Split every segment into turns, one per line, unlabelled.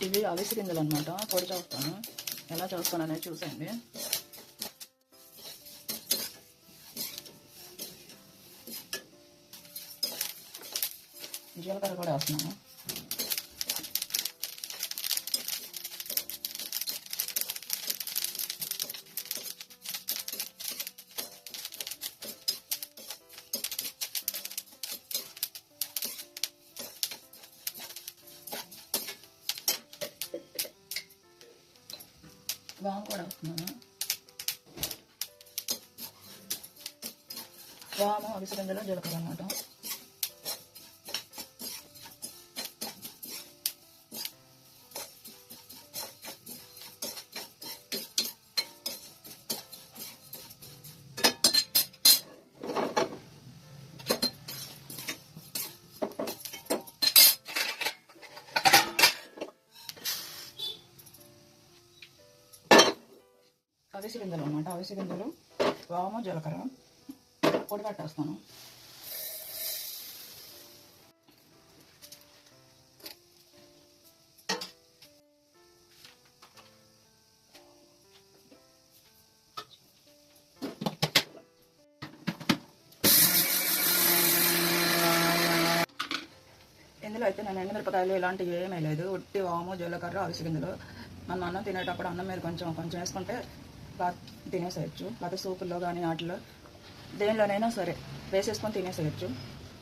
ఇవి అవిసి గింజలు అనమాట. పొడి చేస్తాను. ఎలా చేస్తాను అనేది చూసేయండి. జీలకర్ర కూడా వేస్తున్నాను. వాము కూడా వేస్తున్నాను. వాము అవిసి గింజలు జీలకర్ర అన్నమాట. అవిసి గింజలు అన్నమాట. అవిసి గింజలు, వాము, జీలకర్ర పొడి పట్టేస్తాను. ఇందులో అయితే నేను ఎండుమిరపకాయలు ఇలాంటివి ఏమీ లేదు. ఉట్టి వాము, జీలకర్ర, అవిసి గింజలు. మనం అన్నం తినేటప్పుడు అన్నం మీద కొంచెం కొంచెం వేసుకుంటే బాగా తినేసేయచ్చు. లేకపోతే సూపుల్లో కానీ వాటిలో దేనిలోనైనా సరే వేసేసుకొని తినేసేయచ్చు.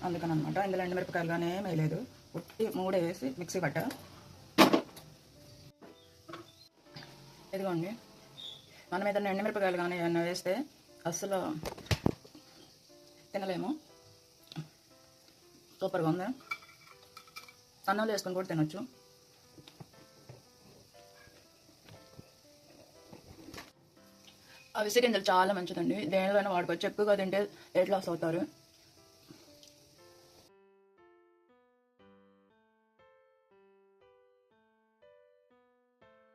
అందుకని అనమాట. ఇందులో ఎండుమిరపకాయలు కానీ ఏమీ లేదు. ఉట్టి మూడే వేసి మిక్సీ పట్ట. ఇదిగోండి, మనం ఏదైనా ఎండుమిరపకాయలు కానీ ఏమన్నా వేస్తే అస్సలు తినలేము. సూపర్గా ఉంది. అన్నంలో వేసుకొని కూడా తినొచ్చు. అవిసి గింజలు చాలా మంచిదండి. దేనిలోనే వాడుకోవచ్చు. ఎక్కువగా తింటే వెయిట్ లాస్ అవుతారు.